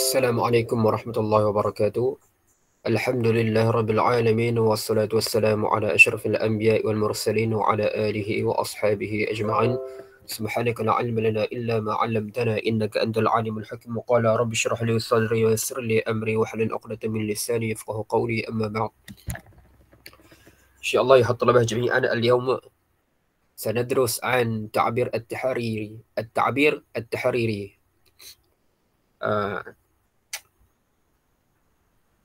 Assalamualaikum warahmatullahi wabarakatuh. Alhamdulillah rabbil alamin wassalatu wassalamu ala asyrafil anbiya'i wal mursalin wa ala alihi wa ashabihi ajma'in. Subhanaka la ilma lana illa ma 'allamtana innaka antal alimul hakim. Qala rabbi shrah li sadri wa yassir li amri wa hlul 'uqdatam min lisani yafqahu qawli. Amma ba'd. Insyaallah ya talabah jami'an, al-yawma سندرس عن تعبير التحريري. التعبير التحريري.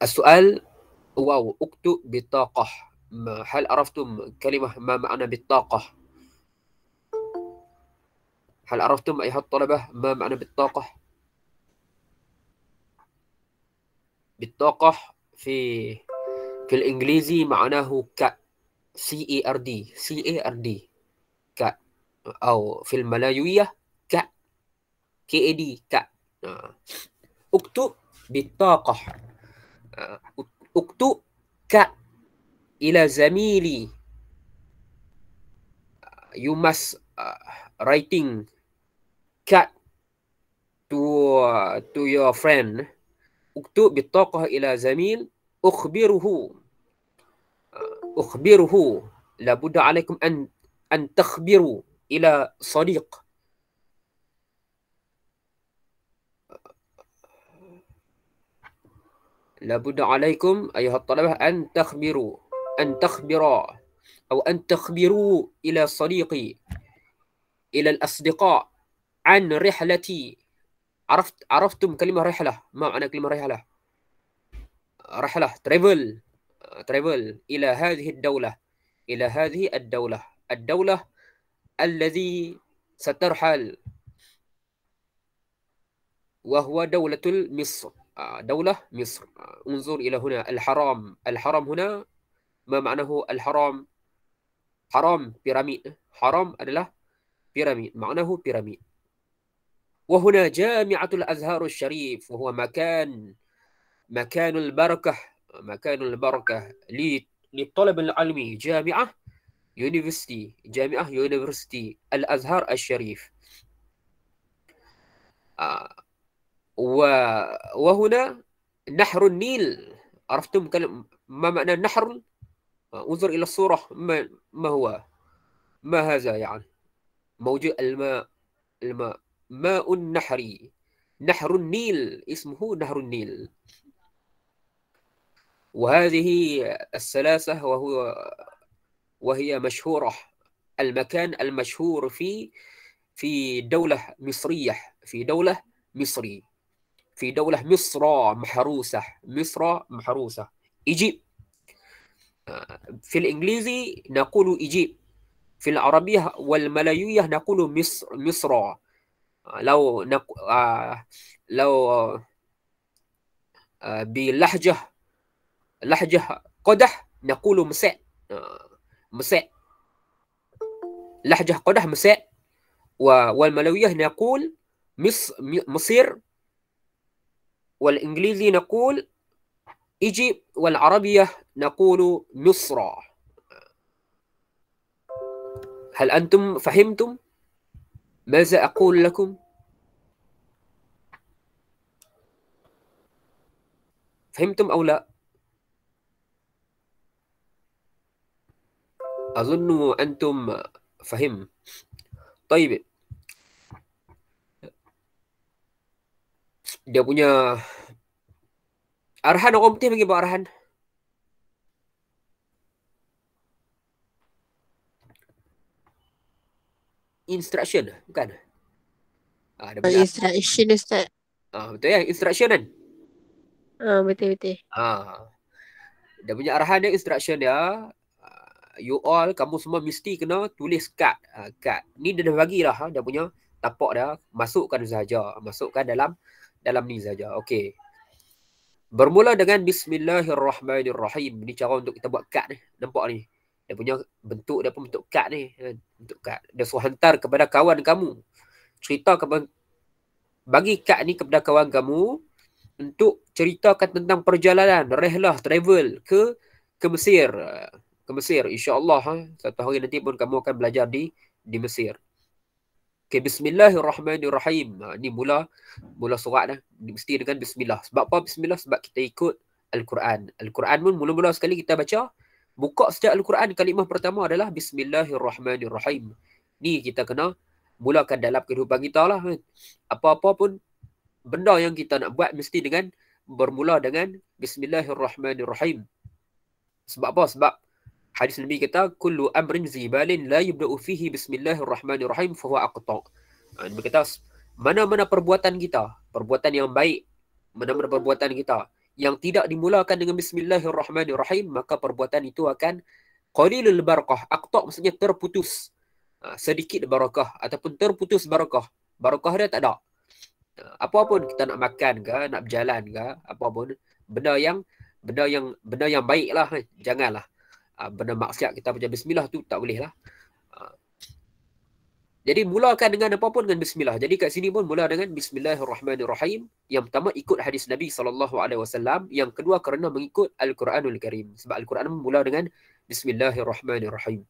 السؤال: واو اكتب بطاقة. هل عرفتم كلمة ما معنى بالطاقة؟ هل عرفتم أيها الطلبة ما معنى بالطاقة؟ بالطاقة في الإنجليزي معناه ك CARD CARD ك، أو في الملايوية ك KAD ك. اكتب بالطاقة. اكتب ك إلى زميلي. You must writing ك to your friend. اكتب بالطاقة إلى زميل. أخبره. لابد عليكم أن تخبروا إلى صديق. لابد عليكم أيها الطلبة أن تخبروا أو أن تخبروا إلى صديقي، إلى الأصدقاء، عن رحلتي. عرفتم كلمة رحلة؟ ما معنى كلمة رحلة؟ رحلة travel إلى هذه الدولة الذي سترحل، وهو دولة مصر. دولة مصر. انظر إلى هنا، الحرام هنا ما معناه الحرام؟ حرام بيراميد. حرام adalah بيراميد، معناه بيراميد. وهنا جامعة الأزهر الشريف، وهو مكان البركة للطلب العلمي. جامعة يونيفرسيتي الأزهر الشريف. وهنا نهر النيل. عرفتم ما معنى النهر؟ انظر إلى الصورة. ما هو؟ ما هذا يعني؟ موجود الماء ماء نهري. نهر النيل، اسمه نهر النيل. وهذه الثلاثة وهي مشهورة. المكان المشهور في دولة مصرية، في دولة مصر محروسة. إيجيب. في الإنجليزي نقول إيجيب، في العربية والملايوية نقول مصر. لو بلهجة قدح نقول مساء. لهجة قدح مساء. والملاوية نقول مصير. والإنجليزي نقول إيجيب. والعربية نقول مصر. هل أنتم فهمتم ماذا أقول لكم؟ فهمتم أو لا؟ أظن أنتم فهم. طيب، dia punya arahan. Orang putih bagi buat arahan. Instruction bukan? Dia punya Instruction Ustaz. betul ya, instruction kan? Betul. Dia punya arahan dia, instruction dia. You all, kamu semua mesti kena tulis kad. Ni dia dah bagilah dia punya tapak dia. Masukkan dalam ni saja. Okey. Bermula dengan Bismillahirrahmanirrahim. Ni cara untuk kita buat kad ni. Nampak ni? Dia punya bentuk dia pun bentuk kad ni. Bentuk kad. Dia suruh hantar kepada kawan kamu. Bagi kad ni kepada kawan kamu untuk ceritakan tentang perjalanan, rehlah, travel ke Mesir. InsyaAllah satu hari nanti pun kamu akan belajar di Mesir. Okay, bismillahirrahmanirrahim. Ni mula surat dah. Mesti dengan bismillah. Sebab apa bismillah? Sebab kita ikut Al-Quran. Al-Quran pun mula-mula sekali kita baca, buka sejak Al-Quran, kalimah pertama adalah bismillahirrahmanirrahim. Ni kita kena mulakan dalam kehidupan kita lah. Apa-apa pun benda yang kita nak buat mesti dengan bermula dengan bismillahirrahmanirrahim. Sebab apa? Sebab hadis Nabi kata, kullu amrin zibalin la yubda'u fihi bismillahirrahmanirrahim fahuwa aqta'. Nabi kata, mana-mana perbuatan kita, perbuatan yang baik, mana-mana perbuatan kita yang tidak dimulakan dengan bismillahirrahmanirrahim, maka perbuatan itu akan qalilul barakah. Aqta' maksudnya terputus. Sedikit barakah ataupun terputus barakah. Barakah dia tak ada. Apa pun kita nak makan ke, nak berjalan ke, apa pun benda yang baik lah, janganlah benda maksiat kita baca bismillah tu tak boleh lah. Jadi mulakan dengan apa pun dengan bismillah. Jadi kat sini pun mula dengan bismillahirrahmanirrahim. Yang pertama ikut hadis Nabi SAW. Yang kedua kerana mengikut Al-Quranul Karim. Sebab Al-Quran mula dengan bismillahirrahmanirrahim.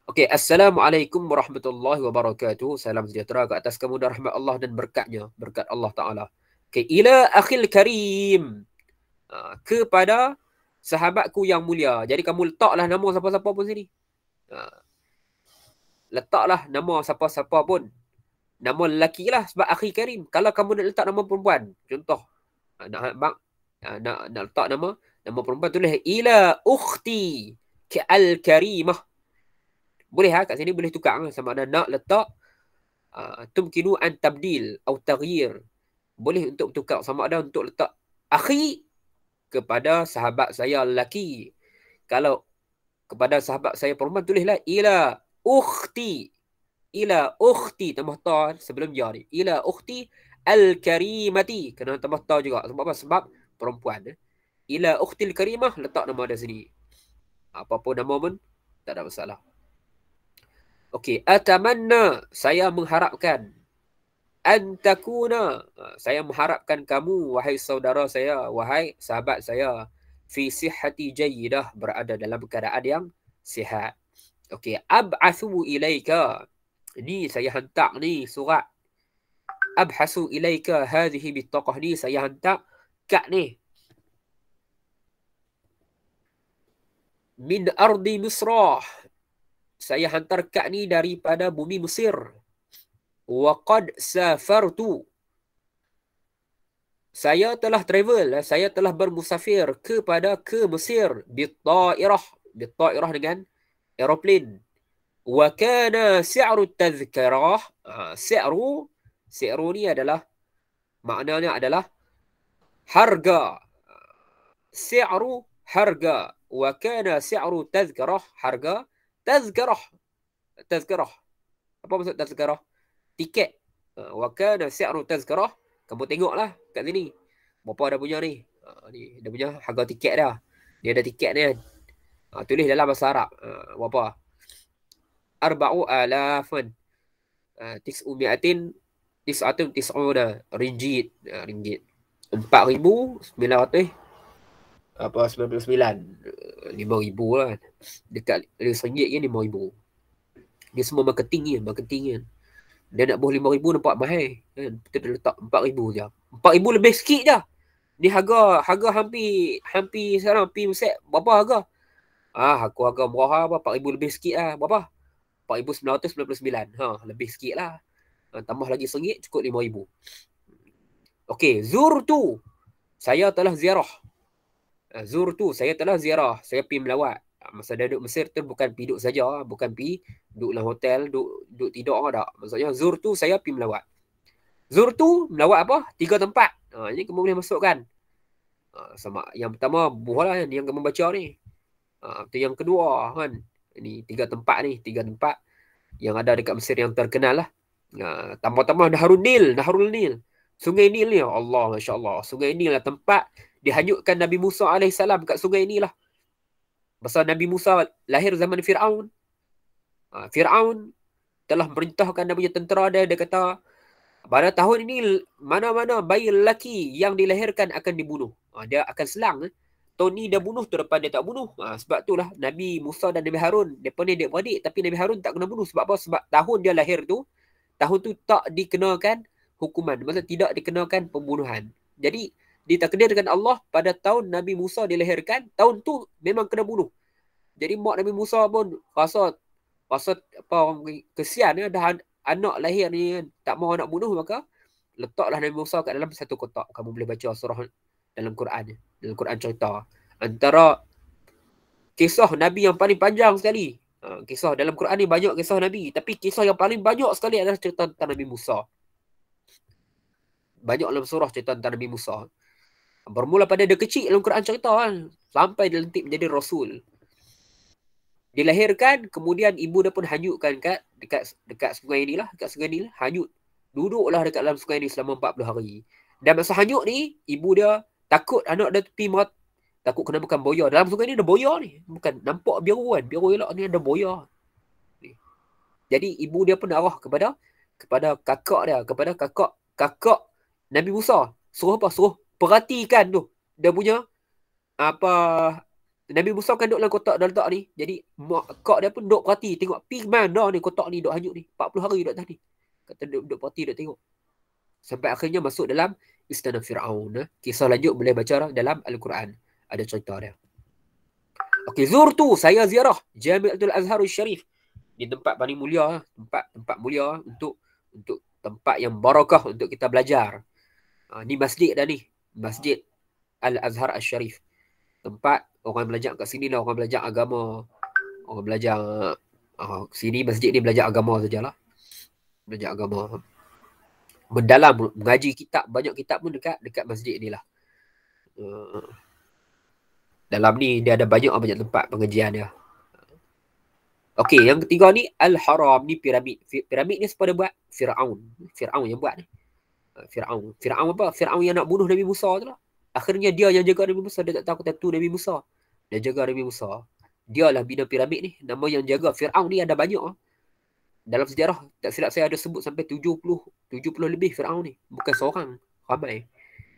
Okey, assalamualaikum warahmatullahi wabarakatuh. Salam sejahtera ke atas kamu dan rahmat Allah dan berkatnya, berkat Allah Ta'ala. Okey, ila akhil karim. Kepada sahabatku yang mulia. Jadi kamu letaklah nama siapa-siapa pun sini. Letaklah nama siapa-siapa pun. Nama lelaki lah sebab akhi karim. Kalau kamu nak letak nama perempuan, contoh nak letak nama perempuan, tulis ila ukhti al-karimah. Boleh kat sini boleh tukar sama ada nak letak tumkinu an tabdil atau taghyir. Boleh untuk tukar sama ada untuk letak akhi kepada sahabat saya lelaki. Kalau kepada sahabat saya perempuan, tulislah ila ukhti. Ila ukhti tambah ta sebelum ya ni. Ila ukhti al-karimati. Kena tambah ta juga. Sebab apa? Sebab perempuan. Ila ukhti al-karimah, letak nama ada sini. Apa-apa nama pun tak ada masalah. Okey, atamanna, saya mengharapkan. Antakuna, saya mengharapkan kamu, wahai saudara saya, wahai sahabat saya, fi sihhati jayyidah, berada dalam keadaan yang sihat. Okey, ab'athu ilaika. Ni saya hantar ni surat. Abhasu ilaika hadhihi bitaqah, ni saya hantar kad ni. Min ardi Misrah. Saya hantar kad ni daripada bumi Mesir. Wa qad safartu. Saya telah travel, saya telah bermusafir ke Mesir bitta'irah. Bitta'irah dengan aeroplane. Wa kana si'ru tadhkirah. Si'ru ni adalah, maknanya adalah harga. Si'ru harga. Wa kana si'ru tadhkirah, harga. Tazkirah. Apa maksud tazkirah? Tiket. Wa kana si'ru tazkirah. Kamu tengoklah kat sini. Berapa dah punya ni? Ni dia punya harga tiket dah. Dia ada tiket ni kan. Tulis dalam bahasa Arab. Berapa? 4,000 990 ringgit. 4,900 apa 99. 5,000 lah. Dekat RM1 kan 5,000. Dia semua marketing kan. Dia nak buh 5,000 nampak mahal kan. Kita dah letak 4,000 je. 4,000 lebih sikit je. Ni harga hampir sekarang hampir set berapa harga? Aku harga murah apa 4,000 lebih sikit lah. Berapa? 4,999. Lebih sikit lah. Tambah lagi RM1 cukup 5,000. Okey, zurtu. Saya telah ziarah. Zurtu, saya telah ziarah. Saya pergi melawat. Masa dah duduk Mesir tu bukan pergi duduk saja, bukan pergi duduk dalam hotel, duduk tidur tak. Maksudnya zurtu, saya pergi melawat. Zurtu, melawat apa? 3 tempat. Ini kamu boleh masukkan. Sama yang pertama buah lah yang kamu baca ni. Tu yang kedua kan. Ini 3 tempat ni, 3 tempat yang ada dekat Mesir yang terkenal lah. Tambah-tambah Nahrul Nil. Sungai Nil ni, Allah, Masya Allah. Sungai Nil lah tempat dihanyutkan Nabi Musa AS kat sungai ni lah. Pasal Nabi Musa lahir zaman Fir'aun. Fir'aun telah merintahkan Nabi tentera dia kata, pada tahun ini mana-mana bayi lelaki yang dilahirkan akan dibunuh. Dia akan selang. Tahun ni dia bunuh, tahun depan dia tak bunuh. Sebab itulah Nabi Musa dan Nabi Harun, mereka ni adik-beradik, tapi Nabi Harun tak kena bunuh. Sebab apa? Sebab tahun dia lahir tu, tahun tu tak dikenakan hukuman. Maksudnya tidak dikenakan pembunuhan. Jadi ditakdirkan Allah pada tahun Nabi Musa dilahirkan, tahun tu memang kena bunuh. Jadi mak Nabi Musa pun rasa apa orang kesian dah anak lahir ni kan, tak mau nak bunuh, maka letaklah Nabi Musa kat dalam satu kotak. Kamu boleh baca surah dalam Quran. Dalam Quran cerita antara kisah Nabi yang paling panjang sekali. Kisah dalam Quran ni banyak kisah Nabi, tapi kisah yang paling banyak sekali adalah cerita tentang Nabi Musa. Banyak dalam surah cerita tentang Nabi Musa. Bermula pada dia kecil dalam Quran cerita kan, sampai dia lantik menjadi Rasul. Dilahirkan, kemudian ibu dia pun hanyutkan dekat sungai ni lah, hanyut. Duduklah dekat dalam sungai ni selama 40 hari. Dan masa hanyut ni, ibu dia takut anak dia tepi mati. Takut kena makan boya. Dalam sungai ni ada boya ni. Bukan nampak biru kan. Biru elok ni ada boya. Jadi ibu dia pun arah kepada kakak dia. Kepada kakak Nabi Musa. Suruh apa? Suruh perhatikan tu. Dia punya apa... Nabi Musa kan duduk dalam kotak dah letak ni. Jadi kak dia pun duduk perhati. Tengok pergi mana ni kotak ni duduk hanyut ni. 40 hari duduk tadi. Kata duduk perhati, duduk tengok. Sampai akhirnya masuk dalam istana Fir'aun. Kisah lanjut boleh baca dalam Al-Quran. Ada cerita dia. Okey, zurtu, saya ziarah Jami'atul Azhar Syarif. Di tempat paling mulia, tempat mulia untuk tempat yang barakah untuk kita belajar. Ni masjid dah ni. Masjid Al-Azhar Syarif. Tempat orang belajar kat sini lah, orang belajar agama. Orang belajar sini masjid ni belajar agama sajalah. Belajar agama. Mendalam, mengaji kitab, banyak kitab pun dekat masjid ni lah. Dalam ni dia ada banyak tempat pengajian dia. Okey, yang ketiga ni Al-Haram, ni piramid. Piramid ni siapa dia buat? Fir'aun yang buat ni. Fir'aun apa? Fir'aun yang nak bunuh Nabi Musa tu lah. Akhirnya dia yang jaga Nabi Musa. Dia tak tahu kata tu Nabi Musa. Dia jaga Nabi Musa. Dia lah bina piramid ni. Nama yang jaga Fir'aun ni ada banyak. Dalam sejarah, tak silap saya ada sebut sampai 70 lebih Fir'aun ni. Bukan seorang, ramai.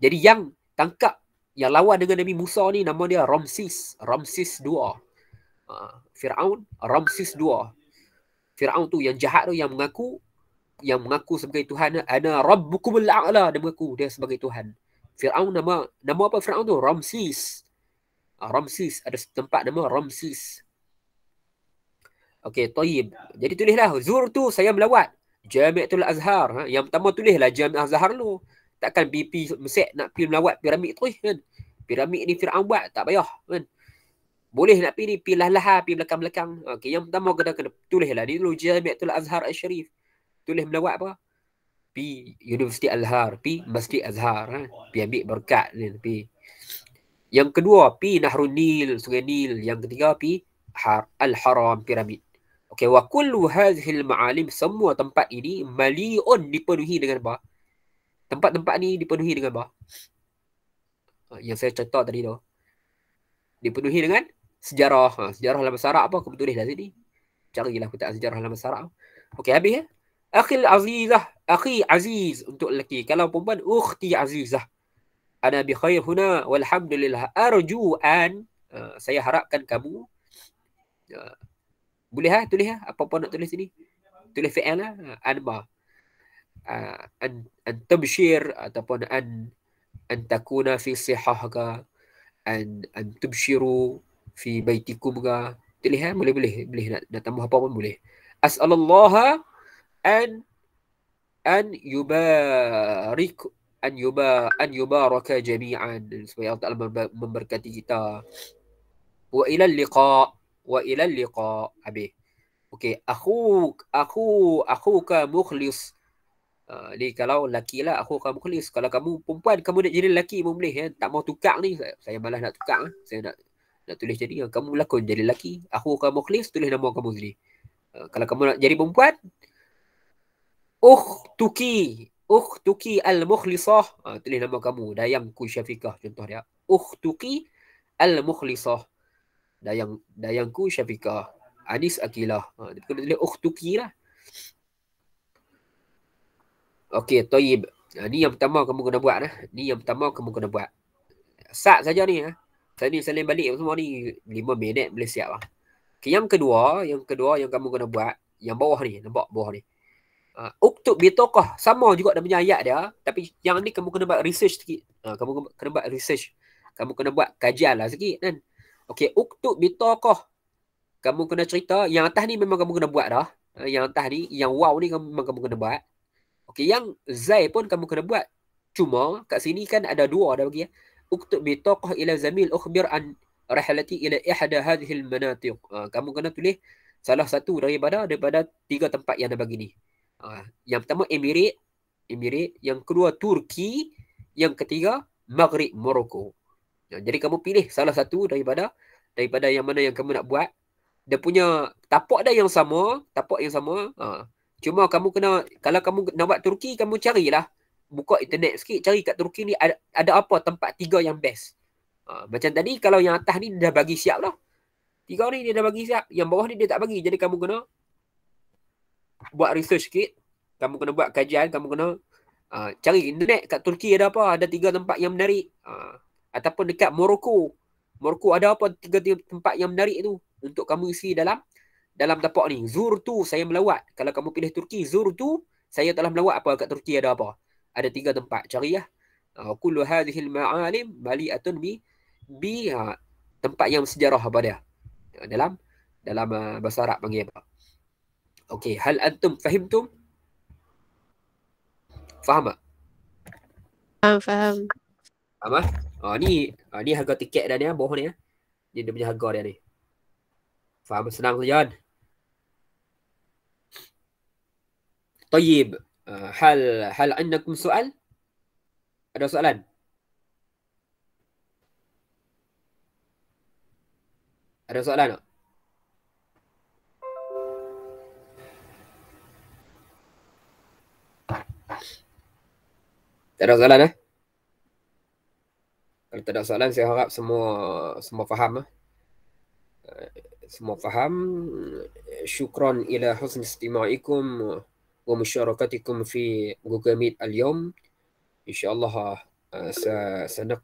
Jadi yang tangkap, yang lawan dengan Nabi Musa ni nama dia Ramses II. Fir'aun Ramses II. Fir'aun tu yang jahat tu, yang mengaku sebagai Tuhan. Ana Rabbukumul A'la, dia mengaku dia sebagai Tuhan. Fir'aun nama apa Fir'aun tu? Ramses. Ramses, ada tempat nama Ramses. Okey, tayyib. Jadi tulislah zur tu saya melawat Jami'atul Azhar. Yang pertama tulislah Jami'atul Azhar lu. Takkan BP Mesir nak pergi melawat piramid tu kan. Piramid ni Fir'aun buat, tak payah kan. Boleh nak pergi ni, pergi lah, pergi belakang-belakang. Okey, yang pertama kena tulislah ni dulu Jami'atul Azhar Syarif. Tulis melawat apa? Pergi Universiti Azhar, pergi Masjid Azhar, pergi ambil berkat ni, pergi. Yang kedua, pergi Nahrul Nil, Sungai Nil. Yang ketiga, pergi Al-Haram, piramid. Okey, wa kullu hadhil ma'alim, semua tempat ini mali'un, dipenuhi dengan apa? Tempat-tempat ni dipenuhi dengan apa? Yang saya cerita tadi tu. Dipenuhi dengan sejarah. Sejarah dalam bahasa Arab apa? Aku tulis dah sini. Carilah kitab sejarah dalam bahasa Arab. Okey, habis ya. Akhi Aziz untuk lelaki. Kalau perempuan, ukhti Azizah. Ana bi khair huna walhamdulillah. Arju an, saya harapkan kamu. Boleh tulis apa-apa nak tulis sini. Tulis fi'il lah. Anma. An tabshir ataupun an takuna fi sihah ka, an tubshiru fi baitikum ka. Tulis boleh nak tambah apa pun boleh. As'alallah an yubaraka jami'an, supaya Allah Ta'ala memberkati kita. Wa ila liqa. Habis. Okey, akhuka mukhlis. Ni kalau lelaki lah, akhuka mukhlis. Kalau kamu perempuan, kamu nak jadi lelaki pun boleh ya. Tak mau tukar ni, saya malas nak tukar. Saya nak tulis jadi kamu lakon jadi lelaki. Akhuka mukhlis, tulis nama kamu sini. Kalau kamu nak jadi perempuan, Ukhtuki al-mukhlisah. Tulis nama kamu. Dayangku Syafiqah. Contoh dia. Ukhtuki al-mukhlisah. Dayangku Syafiqah. Anis Akilah. Dia tulis ukhtuki lah. Okey, tayyib. Ni yang pertama kamu kena buat. Ni yang pertama kamu kena buat. Sat saja ni. Saya ni salin balik semua ni 5 minit boleh siap lah. Okay, yang kedua yang kamu kena buat, yang bawah ni, nampak bawah ni. Uktub bitaqah, sama juga dia punya ayat dia, tapi yang ni kamu kena buat research sikit. Kamu kena buat research. Kamu kena buat kajian lah sikit kan. Okey, uktub bitaqah. Kamu kena cerita, yang atas ni memang kamu kena buat dah. Yang atas ni, yang wow ni memang kamu kena buat. Okey, yang zai pun kamu kena buat. Cuma kat sini kan ada dua dah bagi ya. Uktub bitaqah ila zamil ukhbir an rahlati ila ihda hadhihi almanatiq. Kamu kena tulis salah satu daripada tiga tempat yang dia bagi ni. Yang pertama Emirat, yang kedua Turki, yang ketiga Maghrib, Morocco. Jadi kamu pilih salah satu daripada yang mana yang kamu nak buat. Dia punya tapak dia yang sama, cuma kamu kena, kalau kamu nak buat Turki, kamu carilah, buka internet sikit, cari kat Turki ni ada apa tempat tiga yang best. Macam tadi kalau yang atas ni dia dah bagi siap lah. Tiga ni dia dah bagi siap, yang bawah ni dia tak bagi. Jadi kamu kena buat research sikit, kamu kena buat kajian, kamu kena cari internet kat Turki ada apa, ada tiga tempat yang menarik. Ataupun dekat Morocco ada apa tiga tempat yang menarik tu untuk kamu isi dalam tapak ni. Zur tu saya melawat. Kalau kamu pilih Turki, zur tu saya telah melawat apa kat Turki ada apa. Ada tiga tempat, cari ya. Kullu hadhihi al-ma'alim mali'atun bi tempat yang sejarah apa dia. Dalam bahasa Arab panggil apa? Okey, hal antum fahimtum? Faham tak? Faham. Faham ah? Ni harga tiket dah ni bawah ni. Ni dia punya harga dia ni. Faham, senang saja kan? طيب, hal عندكم soal? Ada soalan? Ada soalan tak? Tak ada soalan Kalau tak ada soalan, saya harap semua faham semua faham. Syukran ila husn istima'ikum wa musyarakatikum fi Google Meet al-yawm. InsyaAllah saya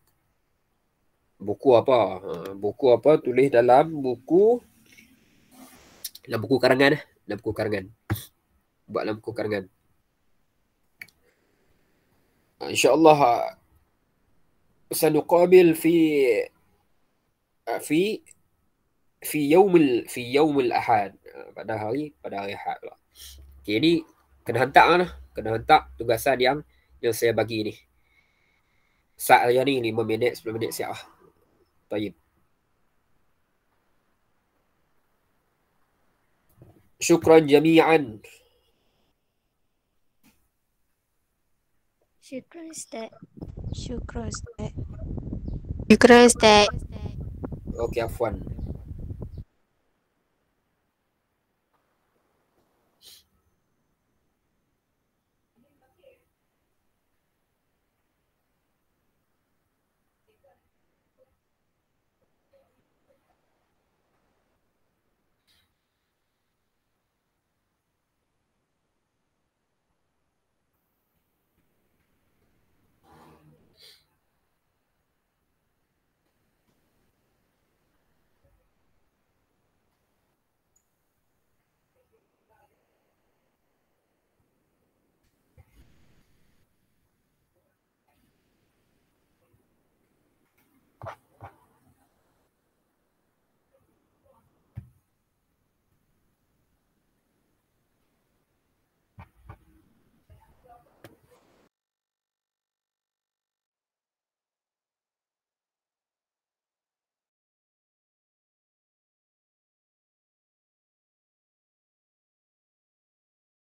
buku apa tulis dalam buku karangan. Buat dalam buku karangan. InsyaAllah سنقابل في يوم الأحد, pada hari Ahad lah. Okay, ni kena hantar tugasan yang saya bagi ni. Saat ni 5 minit 10 minit siap lah. Baik. Syukran jami'an. Syukran Ustaz. Syukran Ustaz. Syukran Ustaz. Okey, afwan.